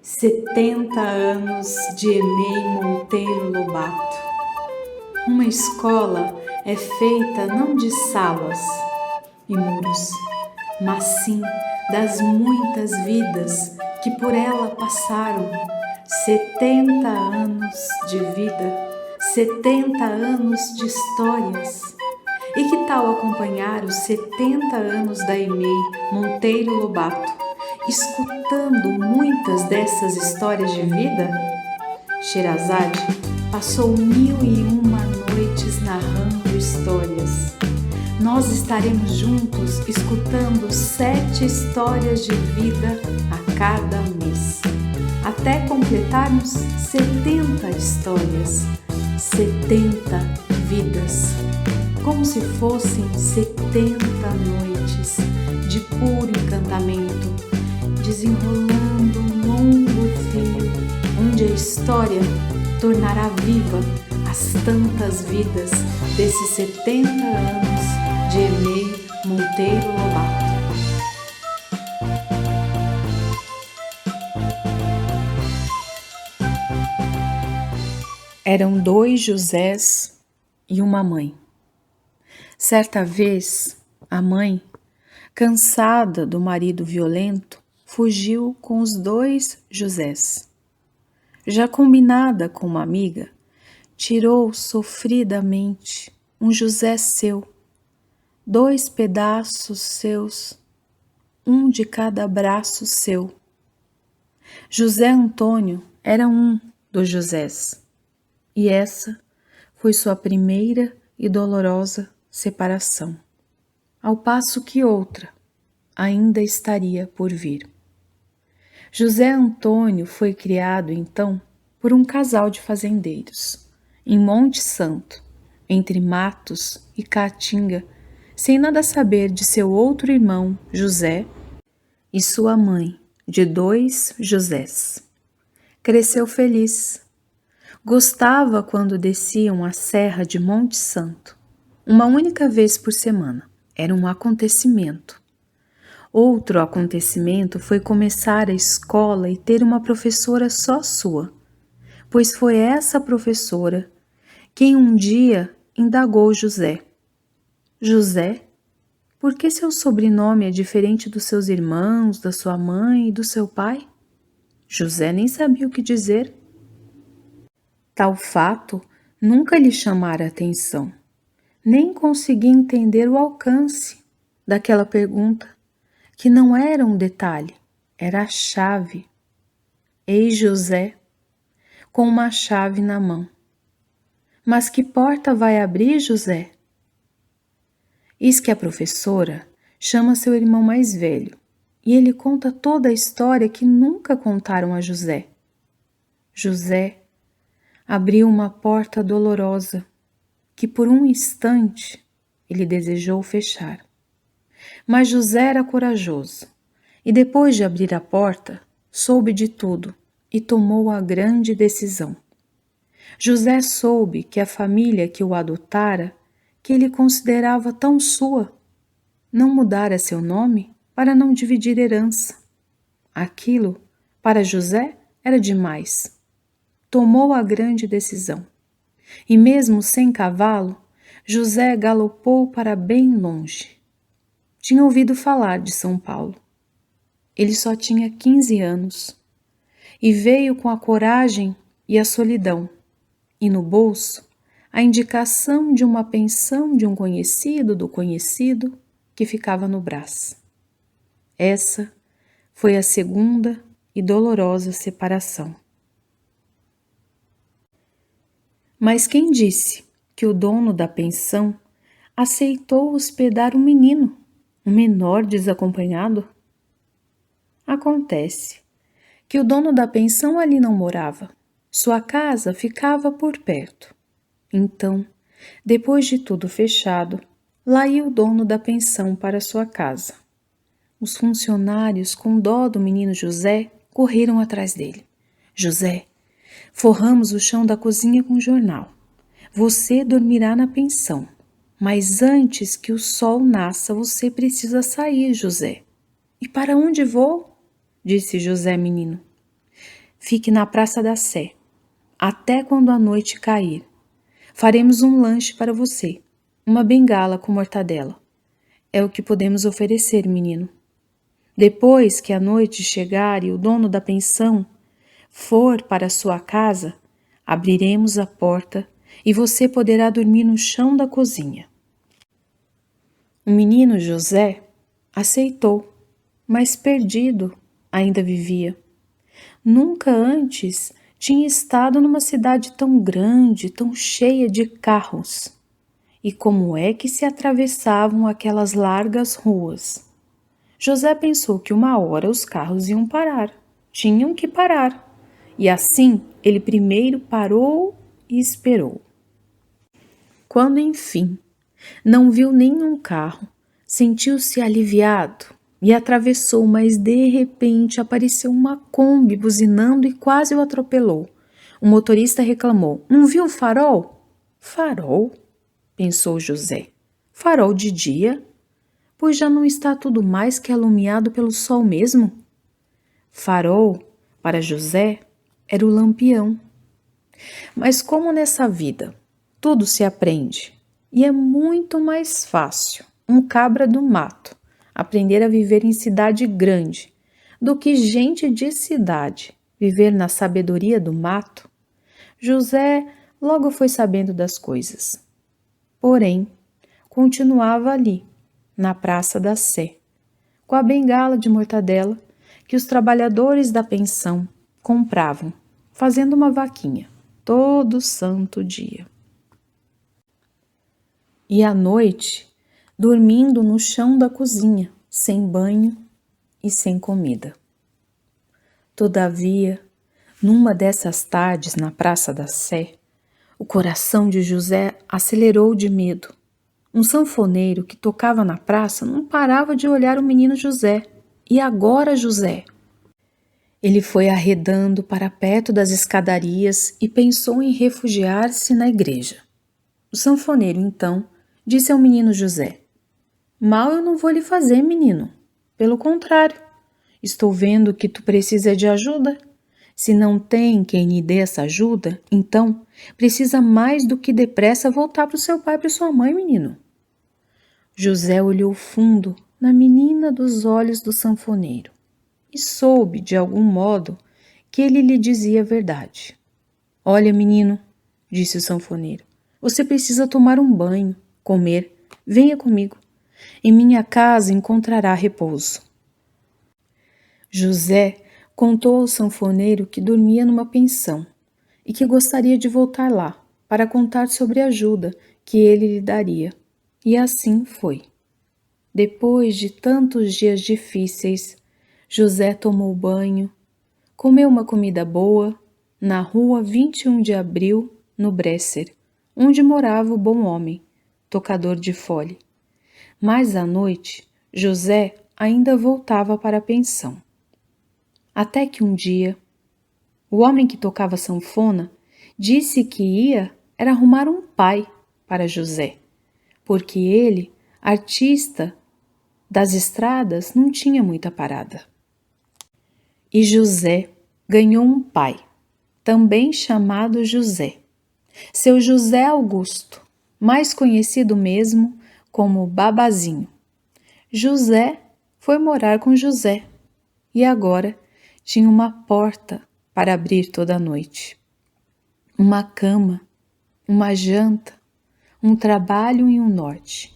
70 anos de Emei Monteiro Lobato. Uma escola é feita não de salas e muros, mas sim das muitas vidas que por ela passaram. 70 anos de vida, 70 anos de histórias. E que tal acompanhar os 70 anos da Emei Monteiro Lobato, escutando muitas dessas histórias de vida? Sherazade passou 1001 noites narrando histórias. Nós estaremos juntos escutando 7 histórias de vida a cada mês, até completarmos 70 histórias, 70 vidas, como se fossem 70 noites de puro encantamento, desenrolando um longo fio, onde a história tornará viva as tantas vidas desses 70 anos de Emei Monteiro Lobato. Eram 2 Josés e uma mãe. Certa vez, a mãe, cansada do marido violento, fugiu com os 2 Josés. Já combinada com uma amiga, tirou sofridamente um José seu, 2 pedaços seus, um de cada braço seu. José Antônio era um dos Josés, e essa foi sua primeira e dolorosa separação, ao passo que outra ainda estaria por vir. José Antônio foi criado, então, por um casal de fazendeiros, em Monte Santo, entre matos e caatinga, sem nada saber de seu outro irmão, José, e sua mãe, de 2 Josés. Cresceu feliz. Gostava quando desciam a serra de Monte Santo, uma única vez por semana. Era um acontecimento. Outro acontecimento foi começar a escola e ter uma professora só sua, pois foi essa professora quem um dia indagou José. José, por que seu sobrenome é diferente dos seus irmãos, da sua mãe e do seu pai? José nem sabia o que dizer. Tal fato nunca lhe chamara atenção, nem conseguia entender o alcance daquela pergunta, que não era um detalhe, era a chave. Eis José, com uma chave na mão. Mas que porta vai abrir, José? Eis que a professora chama seu irmão mais velho, e ele conta toda a história que nunca contaram a José. José abriu uma porta dolorosa, que por um instante ele desejou fechar. Mas José era corajoso, e depois de abrir a porta, soube de tudo e tomou a grande decisão. José soube que a família que o adotara, que ele considerava tão sua, não mudara seu nome para não dividir herança. Aquilo, para José, era demais. Tomou a grande decisão. E mesmo sem cavalo, José galopou para bem longe. Tinha ouvido falar de São Paulo. Ele só tinha 15 anos e veio com a coragem e a solidão, e no bolso a indicação de uma pensão de um conhecido do conhecido que ficava no Brás. Essa foi a segunda e dolorosa separação. Mas quem disse que o dono da pensão aceitou hospedar um menino, um menor desacompanhado? Acontece que o dono da pensão ali não morava. Sua casa ficava por perto. Então, depois de tudo fechado, lá ia o dono da pensão para sua casa. Os funcionários, com dó do menino José, correram atrás dele. José, forramos o chão da cozinha com jornal. Você dormirá na pensão, mas antes que o sol nasça, você precisa sair, José. E para onde vou? Disse José menino. fique na Praça da Sé, até quando a noite cair. Faremos um lanche para você, uma bengala com mortadela. É o que podemos oferecer, menino. Depois que a noite chegar e o dono da pensão for para sua casa, abriremos a porta e você poderá dormir no chão da cozinha. O menino José aceitou, mas perdido ainda vivia. Nunca antes tinha estado numa cidade tão grande, tão cheia de carros. E como é que se atravessavam aquelas largas ruas? José pensou que uma hora os carros iam parar. Tinham que parar. E assim ele primeiro parou e esperou. Quando enfim não viu nenhum carro, sentiu-se aliviado e atravessou, mas de repente apareceu uma Kombi buzinando e quase o atropelou. O motorista reclamou: "Não viu o farol?" "Farol?" pensou José. "Farol de dia? Pois já não está tudo mais que alumiado pelo sol mesmo?" Farol, para José, era o lampião. Mas como nessa vida tudo se aprende, e é muito mais fácil um cabra do mato aprender a viver em cidade grande do que gente de cidade viver na sabedoria do mato, José logo foi sabendo das coisas. Porém, continuava ali, na Praça da Sé, com a bengala de mortadela que os trabalhadores da pensão compravam, fazendo uma vaquinha todo santo dia. E à noite, dormindo no chão da cozinha, sem banho e sem comida. Todavia, numa dessas tardes na Praça da Sé, o coração de José acelerou de medo. Um sanfoneiro que tocava na praça não parava de olhar o menino José. E agora, José? Ele foi arredando para perto das escadarias e pensou em refugiar-se na igreja. O sanfoneiro, então, disse ao menino José: "Mal eu não vou lhe fazer, menino. Pelo contrário, estou vendo que tu precisa de ajuda. Se não tem quem lhe dê essa ajuda, então precisa mais do que depressa voltar para o seu pai e para sua mãe, menino." José olhou fundo na menina dos olhos do sanfoneiro e soube, de algum modo, que ele lhe dizia a verdade. "Olha, menino", disse o sanfoneiro, "você precisa tomar um banho, comer. Venha comigo. Em minha casa encontrará repouso." José contou ao sanfoneiro que dormia numa pensão e que gostaria de voltar lá para contar sobre a ajuda que ele lhe daria. E assim foi. Depois de tantos dias difíceis, José tomou banho, comeu uma comida boa na rua 21 de Abril, no Bresser, onde morava o bom homem, tocador de fole. Mas à noite, José ainda voltava para a pensão. Até que um dia, o homem que tocava sanfona disse que era arrumar um pai para José, porque ele, artista das estradas, não tinha muita parada. E José ganhou um pai, também chamado José, seu José Augusto, mais conhecido mesmo como Babazinho. José foi morar com José e agora tinha uma porta para abrir toda a noite, uma cama, uma janta, um trabalho e um norte.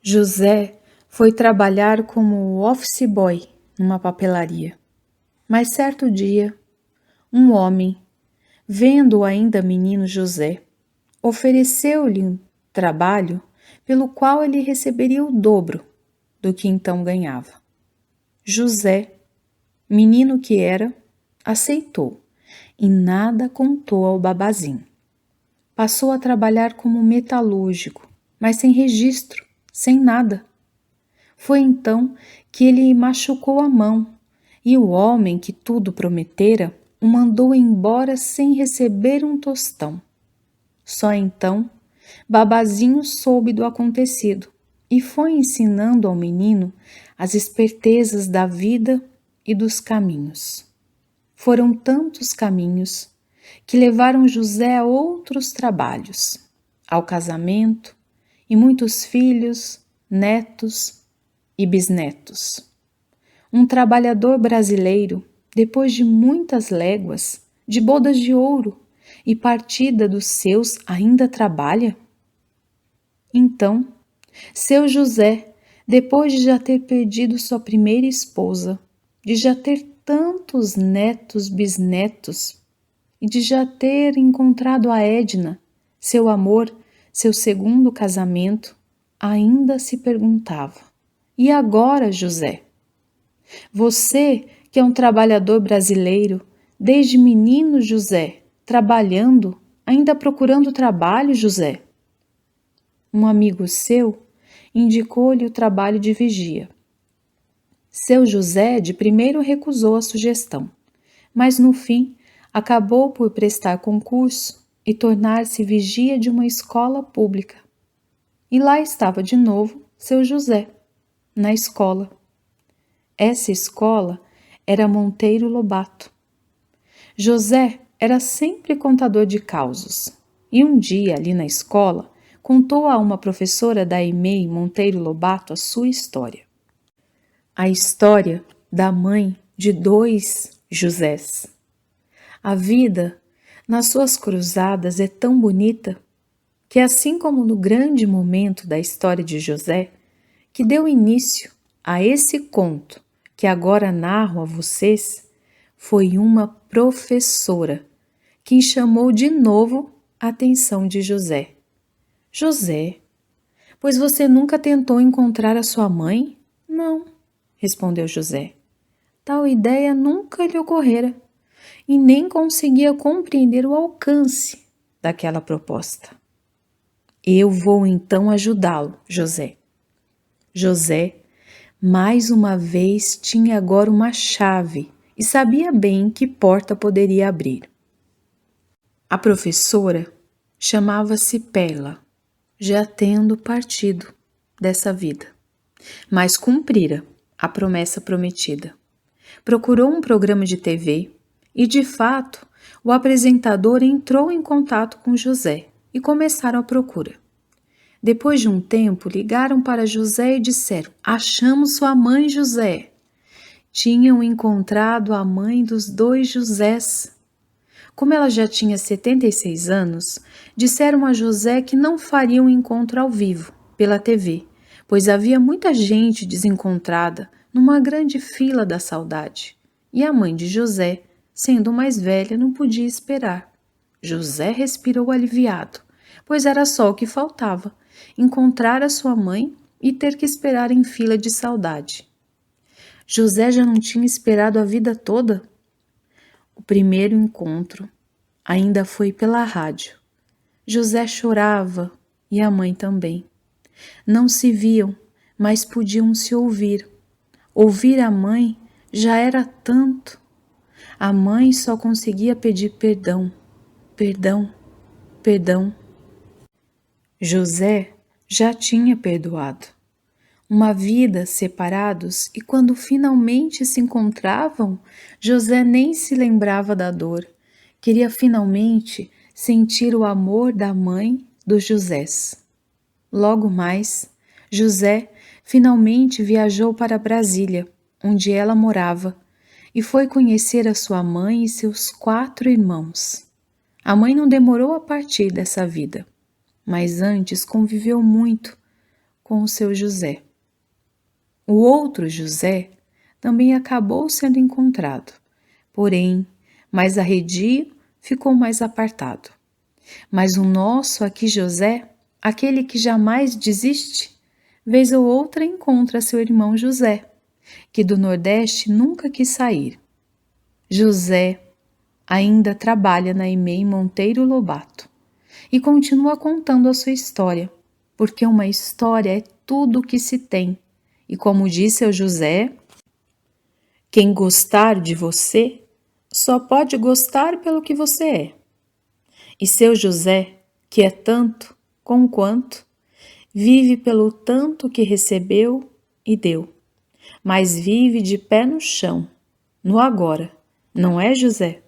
José foi trabalhar como office boy numa papelaria. Mas certo dia, um homem, vendo ainda menino José, ofereceu-lhe um trabalho pelo qual ele receberia o dobro do que então ganhava. José, menino que era, aceitou e nada contou ao Babazinho. Passou a trabalhar como metalúrgico, mas sem registro, sem nada. Foi então que ele machucou a mão e o homem que tudo prometera o mandou embora sem receber um tostão. Só então Babazinho soube do acontecido e foi ensinando ao menino as espertezas da vida e dos caminhos. foram tantos caminhos que levaram José a outros trabalhos, ao casamento e muitos filhos, netos e bisnetos. Um trabalhador brasileiro, depois de muitas léguas, de bodas de ouro e partida dos seus, ainda trabalha? Então, seu José, depois de já ter perdido sua primeira esposa, de já ter tantos netos, bisnetos, e de já ter encontrado a Edna, seu amor, seu segundo casamento, ainda se perguntava: e agora, José? Você, que é um trabalhador brasileiro, desde menino, José, trabalhando, ainda procurando trabalho, José? Um amigo seu indicou-lhe o trabalho de vigia. Seu José de primeiro recusou a sugestão, mas no fim acabou por prestar concurso e tornar-se vigia de uma escola pública. E lá estava de novo seu José, na escola. Essa escola era Monteiro Lobato. José era sempre contador de causos, e um dia ali na escola contou a uma professora da EMEI Monteiro Lobato a sua história. A história da mãe de 2 Josés. A vida, nas suas cruzadas, é tão bonita que, assim como no grande momento da história de José, que deu início a esse conto que agora narro a vocês, foi uma professora quem chamou de novo a atenção de José. José, pois você nunca tentou encontrar a sua mãe? Não, respondeu José. Tal ideia nunca lhe ocorrera e nem conseguia compreender o alcance daquela proposta. Eu vou então ajudá-lo, José. José, mais uma vez, tinha agora uma chave e sabia bem que porta poderia abrir. A professora chamava-se Perla, já tendo partido dessa vida, mas cumprira a promessa prometida. Procurou um programa de TV e, de fato, o apresentador entrou em contato com José e começaram a procura. Depois de um tempo, ligaram para José e disseram: achamos sua mãe, José. Tinham encontrado a mãe dos 2 Josés. Como ela já tinha 76 anos, disseram a José que não fariam um encontro ao vivo, pela TV, pois havia muita gente desencontrada numa grande fila da saudade. E a mãe de José, sendo mais velha, não podia esperar. José respirou aliviado, pois era só o que faltava: encontrar a sua mãe e ter que esperar em fila de saudade. José já não tinha esperado a vida toda? O primeiro encontro ainda foi pela rádio. José chorava e a mãe também. Não se viam, mas podiam se ouvir. Ouvir a mãe já era tanto. A mãe só conseguia pedir perdão, perdão, perdão. José já tinha perdoado. Uma vida separados, e quando finalmente se encontravam, José nem se lembrava da dor. Queria finalmente sentir o amor da mãe dos Josés. Logo mais, José finalmente viajou para Brasília, onde ela morava, e foi conhecer a sua mãe e seus 4 irmãos. A mãe não demorou a partir dessa vida, mas antes conviveu muito com o seu José. O outro José também acabou sendo encontrado, porém, mais arredio, ficou mais apartado. Mas o nosso aqui José, aquele que jamais desiste, vez ou outra encontra seu irmão José, que do Nordeste nunca quis sair. José ainda trabalha na EMEI Monteiro Lobato e continua contando a sua história, porque uma história é tudo o que se tem. E como disse ao José, quem gostar de você só pode gostar pelo que você é. E seu José, que é tanto com quanto, vive pelo tanto que recebeu e deu, mas vive de pé no chão, no agora, Não é, José?